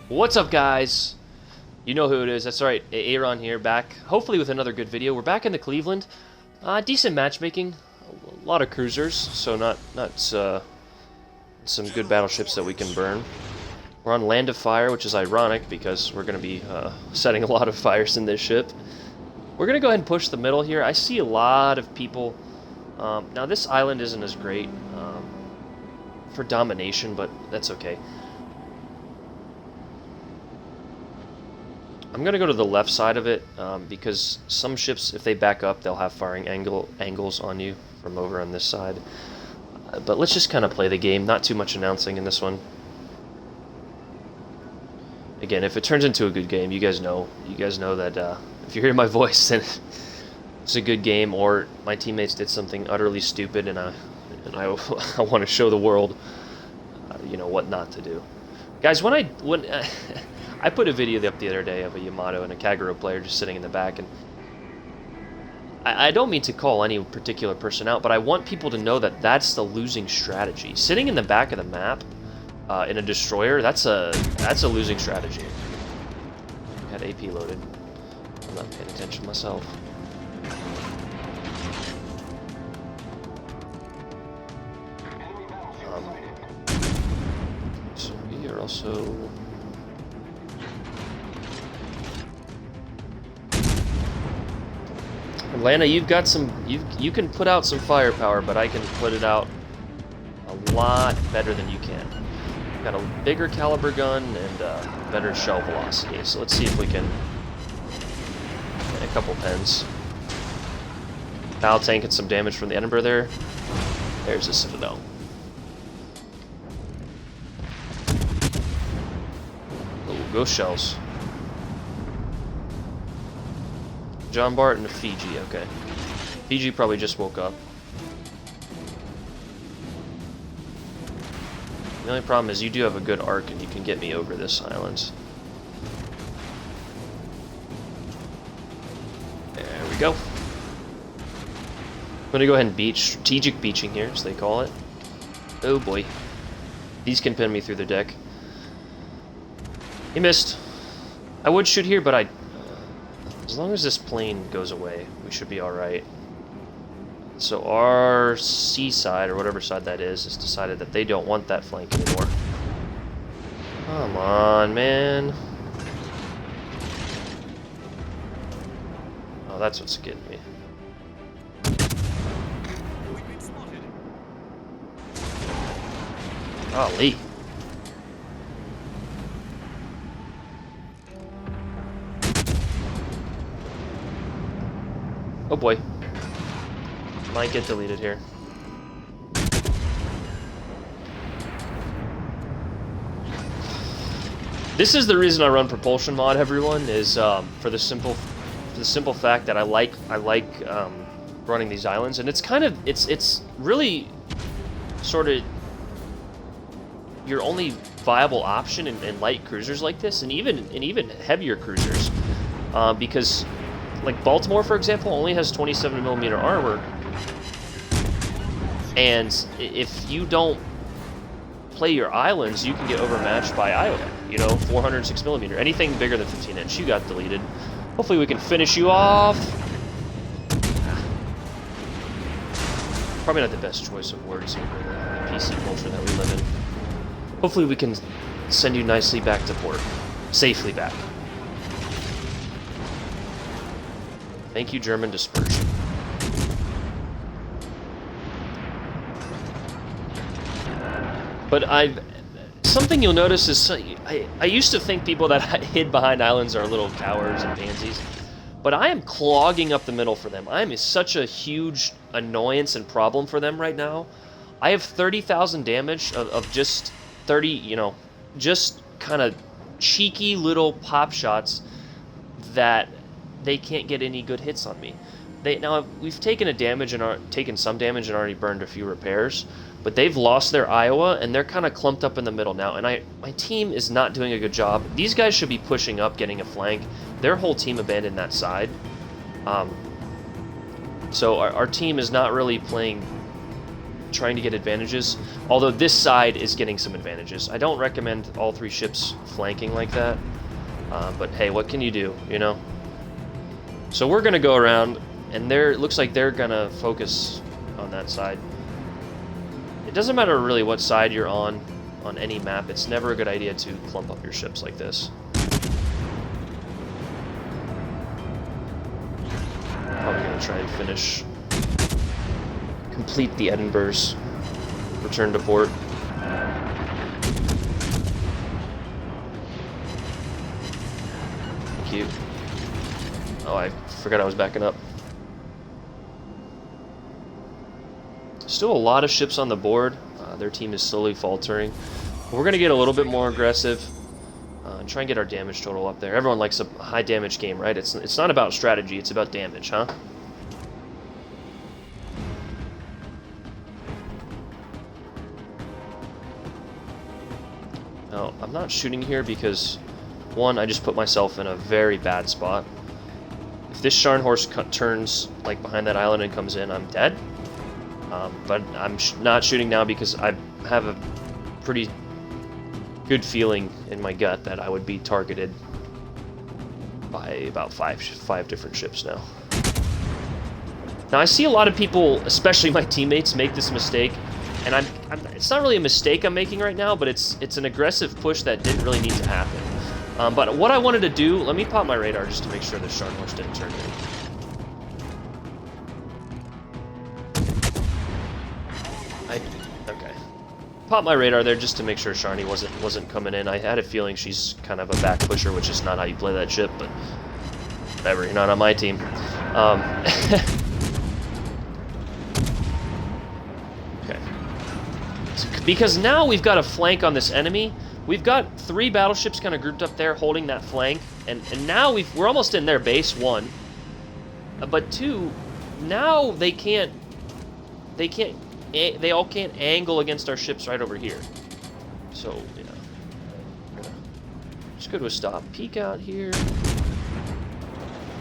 What's up, guys? You know who it is. That's right, Aaron here, back, hopefully with another good video. We're back into Cleveland. Decent matchmaking, a lot of cruisers, so not some good battleships that we can burn. We're on Land of Fire, which is ironic because we're going to be setting a lot of fires in this ship. We're going to go ahead and push the middle here. I see a lot of people. Now, this island isn't as great for domination, but that's okay. I'm going to go to the left side of it because some ships, if they back up, they'll have firing angles on you from over on this side. But let's just kind of play the game. Not too much announcing in this one. Again, if it turns into a good game, you guys know that if you hear my voice, then it's a good game, or my teammates did something utterly stupid, and I want to show the world, you know, what not to do. Guys, when I put a video up the other day of a Yamato and a Kagero player just sitting in the back, and I don't mean to call any particular person out, but I want people to know that that's the losing strategy. Sitting in the back of the map in a destroyer, that's a losing strategy. Had AP loaded. I'm not paying attention myself. So we are also. Atlanta, you've got some. You can put out some firepower, but I can put it out a lot better than you can. You've got a bigger caliber gun and better shell velocity. So let's see if we can get a couple pens. Battle tank and some damage from the Edinburgh there. There's the Citadel. Oh, go shells. John Bart and a Fiji, okay. Fiji probably just woke up. The only problem is you do have a good arc and you can get me over this island. There we go. I'm gonna go ahead and beach, strategic beaching here, as they call it. Oh boy. These can pin me through the deck. He missed. I would shoot here, but as long as this plane goes away, we should be alright. So our C side, or whatever side that is, has decided that they don't want that flank anymore. Come on, man. Oh, that's what's getting me. Golly. Oh boy. Might get deleted here. This is the reason I run propulsion mod, everyone, is for the simple fact that I like running these islands, and it's kind of it's really sort of your only viable option in light cruisers like this, and even heavier cruisers, because like Baltimore, for example, only has 27mm armor, and if you don't play your islands, you can get overmatched by Iowa. You know, 406mm. Anything bigger than 15-inch, you got deleted. Hopefully we can finish you off. Probably not the best choice of words in the PC culture that we live in. Hopefully we can send you nicely back to port. Safely back. Thank you, German dispersion. But something you'll notice is I used to think people that hid behind islands are little cowards and pansies, but I am clogging up the middle for them. I am such a huge annoyance and problem for them right now. I have 30,000 damage of just 30, you know, just kind of cheeky little pop shots that they can't get any good hits on me. Now we've taken some damage and already burned a few repairs, but they've lost their Iowa and they're kind of clumped up in the middle now. And my team is not doing a good job. These guys should be pushing up, getting a flank. Their whole team abandoned that side. So our team is not really playing trying to get advantages. Although this side is getting some advantages. I don't recommend all 3 ships flanking like that. But hey, what can you do, you know? So we're going to go around, and it looks like they're going to focus on that side. It doesn't matter really what side you're on any map. It's never a good idea to clump up your ships like this. Probably going to try and complete the Edinburgh's return to port. Thank you. Oh, I forgot I was backing up. Still a lot of ships on the board. Their team is slowly faltering. We're going to get a little bit more aggressive and try and get our damage total up there. Everyone likes a high damage game, right? It's not about strategy, it's about damage, huh? Now, I'm not shooting here because, one, I just put myself in a very bad spot. If this Scharnhorst turns like behind that island and comes in, I'm dead. But I'm not shooting now because I have a pretty good feeling in my gut that I would be targeted by about five different ships now. Now I see a lot of people, especially my teammates, make this mistake, and it's not really a mistake I'm making right now, but it's an aggressive push that didn't really need to happen. But what I wanted to do, let me pop my radar just to make sure the Scharnhorst didn't turn in. Okay. Pop my radar there just to make sure Sharni wasn't coming in. I had a feeling she's kind of a back pusher, which is not how you play that ship, but whatever, you're not on my team. Okay. Because now we've got a flank on this enemy. We've got 3 battleships kind of grouped up there holding that flank, and now we're almost in their base, 1. But 2, now they all can't angle against our ships right over here. So, you know, just go to a stop, peek out here.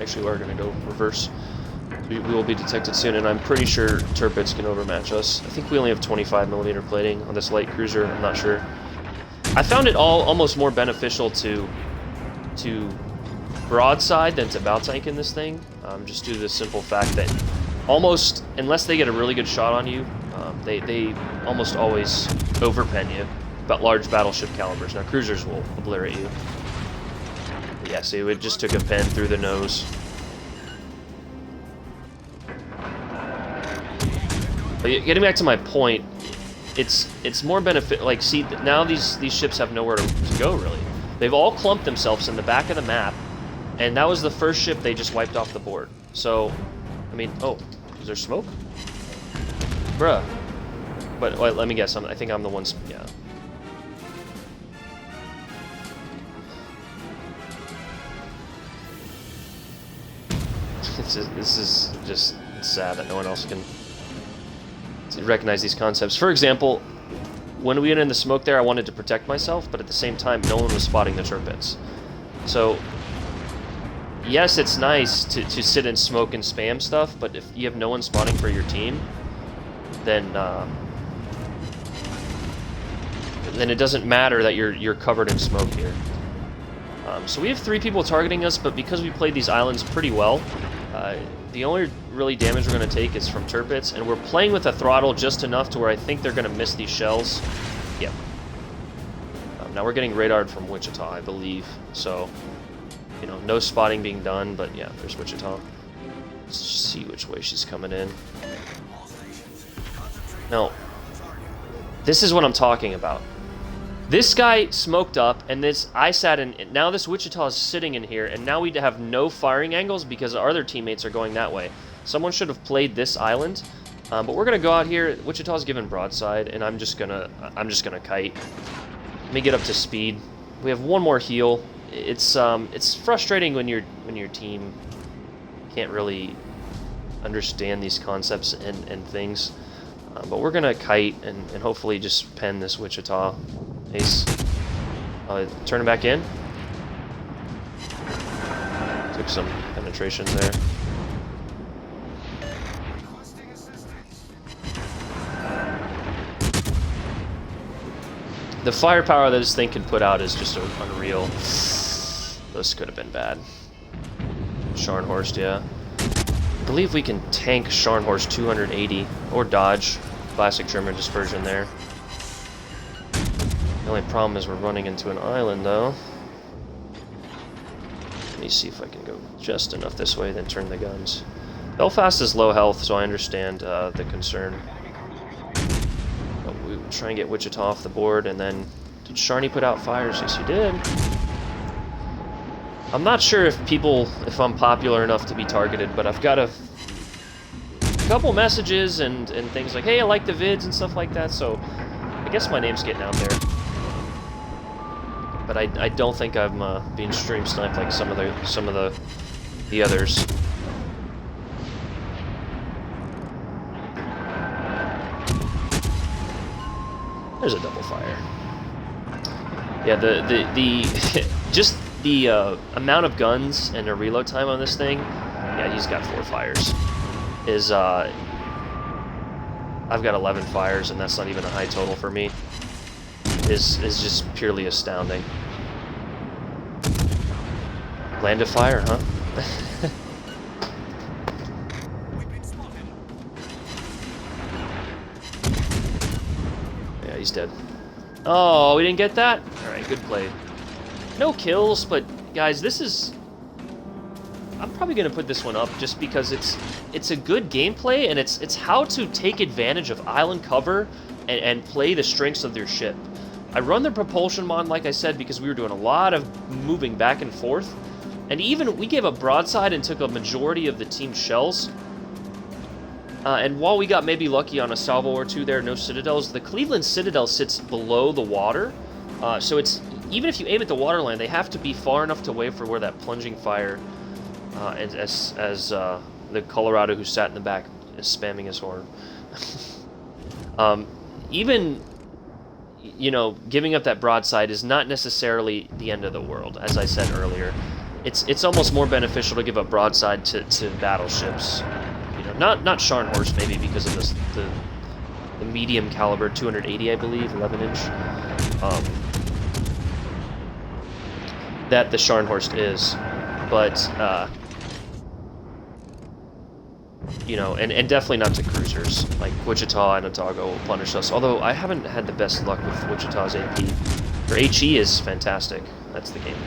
Actually, we're going to go reverse. We will be detected soon, and I'm pretty sure Tirpitz can overmatch us. I think we only have 25mm plating on this light cruiser. I'm not sure. I found it almost more beneficial to broadside than to bow tank in this thing, just due to the simple fact that almost, unless they get a really good shot on you, they almost always overpen you about large battleship calibers. Now, cruisers will obliterate you. But yeah, see, it just took a pen through the nose. But getting back to my point, it's more benefit. Like, see, now these ships have nowhere to go, really. They've all clumped themselves in the back of the map, and that was the first ship they just wiped off the board. So, I mean, oh, is there smoke? Bruh. But wait, let me guess. I think I'm the one. Yeah. This is just sad that no one else can recognize these concepts. For example, when we went in the smoke there, I wanted to protect myself, but at the same time, no one was spotting the Tirpitz. So, yes, it's nice to sit and smoke and spam stuff, but if you have no one spotting for your team, then it doesn't matter that you're covered in smoke here. So we have 3 people targeting us, but because we played these islands pretty well, the only really damage we're going to take is from Tirpitz, and we're playing with a throttle just enough to where I think they're going to miss these shells. Yep. Now we're getting radared from Wichita, I believe. So, you know, no spotting being done, but yeah, there's Wichita. Let's see which way she's coming in. Now, this is what I'm talking about. This guy smoked up, and I sat in. Now this Wichita is sitting in here, and now we have no firing angles because our other teammates are going that way. Someone should have played this island, but we're gonna go out here. Wichita's given broadside, and I'm just gonna kite. Let me get up to speed. We have one more heal. It's frustrating when your team can't really understand these concepts and things. But we're gonna kite and hopefully just pen this Wichita. Ace. Turn it back in. Took some penetrations there. The firepower that this thing can put out is just unreal. This could have been bad. Scharnhorst, yeah. I believe we can tank Scharnhorst 280 or dodge. Classic German dispersion there. The only problem is we're running into an island, though. Let me see if I can go just enough this way, then turn the guns. Belfast is low health, so I understand the concern. But we will try and get Wichita off the board, and then... Did Sharney put out fires? Yes, he did. I'm not sure if I'm popular enough to be targeted, but I've got a couple messages and things like, hey, I like the vids and stuff like that, so I guess my name's getting out there. But I don't think I'm being stream sniped like some of the others. There's a double fire. Yeah, the just the amount of guns and the reload time on this thing. Yeah, he's got 4 fires. I've got 11 fires, and that's not even a high total for me. Is just purely astounding. Land of fire, huh? Yeah, he's dead. Oh, we didn't get that? Alright, good play. No kills, but guys, this is... I'm probably going to put this one up just because it's a good gameplay, and it's how to take advantage of island cover and play the strengths of their ship. I run the propulsion mod, like I said, because we were doing a lot of moving back and forth. And even we gave a broadside and took a majority of the team's shells. And while we got maybe lucky on a salvo or two there, no citadels, the Cleveland Citadel sits below the water. So it's even if you aim at the waterline, they have to be far enough away for where that plunging fire, as the Colorado who sat in the back is spamming his horn. Even, you know, giving up that broadside is not necessarily the end of the world, as I said earlier. It's almost more beneficial to give up broadside to battleships. You know, not Scharnhorst maybe because of the medium caliber 280, I believe, 11-inch. That the Scharnhorst is, but you know, and definitely not to cruisers like Wichita and Otago will punish us. Although I haven't had the best luck with Wichita's AP. Their HE is fantastic. That's the game.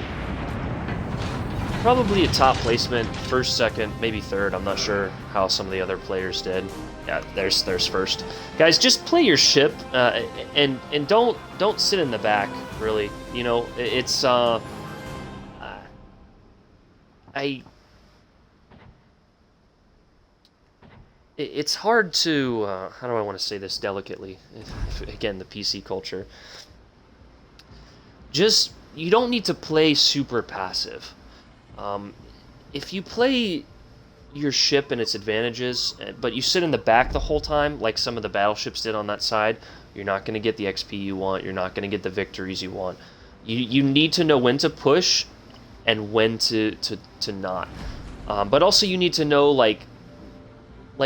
Probably a top placement, first, second, maybe third. I'm not sure how some of the other players did. Yeah, there's first. Guys, just play your ship and don't sit in the back. Really, you know, it's it's hard to how do I want to say this delicately? Again, the PC culture. Just you don't need to play super passive. If you play your ship and its advantages, but you sit in the back the whole time, like some of the battleships did on that side, you're not going to get the XP you want. You're not going to get the victories you want. You need to know when to push and when to not. But also you need to know, like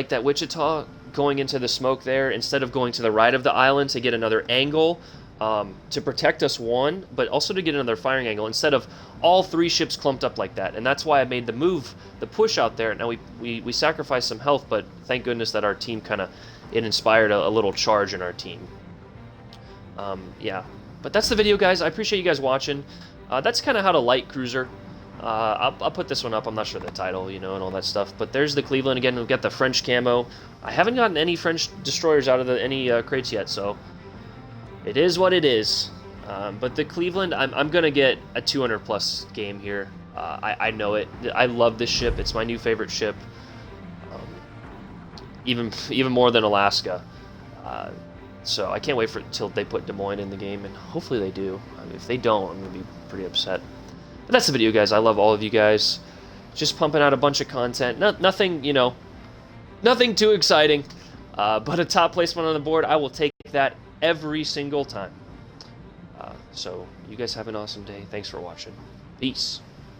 that Wichita going into the smoke there, instead of going to the right of the island to get another angle, to protect us one, but also to get another firing angle, instead of all 3 ships clumped up like that. And that's why I made the move, the push out there. Now we sacrificed some health, but thank goodness that our team it inspired a little charge in our team. Yeah, but that's the video, guys. I appreciate you guys watching. That's kind of how to light cruiser. I'll put this one up. I'm not sure the title, you know, and all that stuff. But there's the Cleveland again. We've got the French camo. I haven't gotten any French destroyers out of any crates yet, so it is what it is. But the Cleveland, I'm gonna get a 200+ game here. I know it. I love this ship. It's my new favorite ship. Even more than Alaska. So I can't wait till they put Des Moines in the game, and hopefully they do. I mean, if they don't, I'm gonna be pretty upset. But that's the video, guys. I love all of you guys. Just pumping out a bunch of content. Nothing, you know, nothing too exciting. But a top placement on the board, I will take that every single time. So you guys have an awesome day. Thanks for watching. Peace.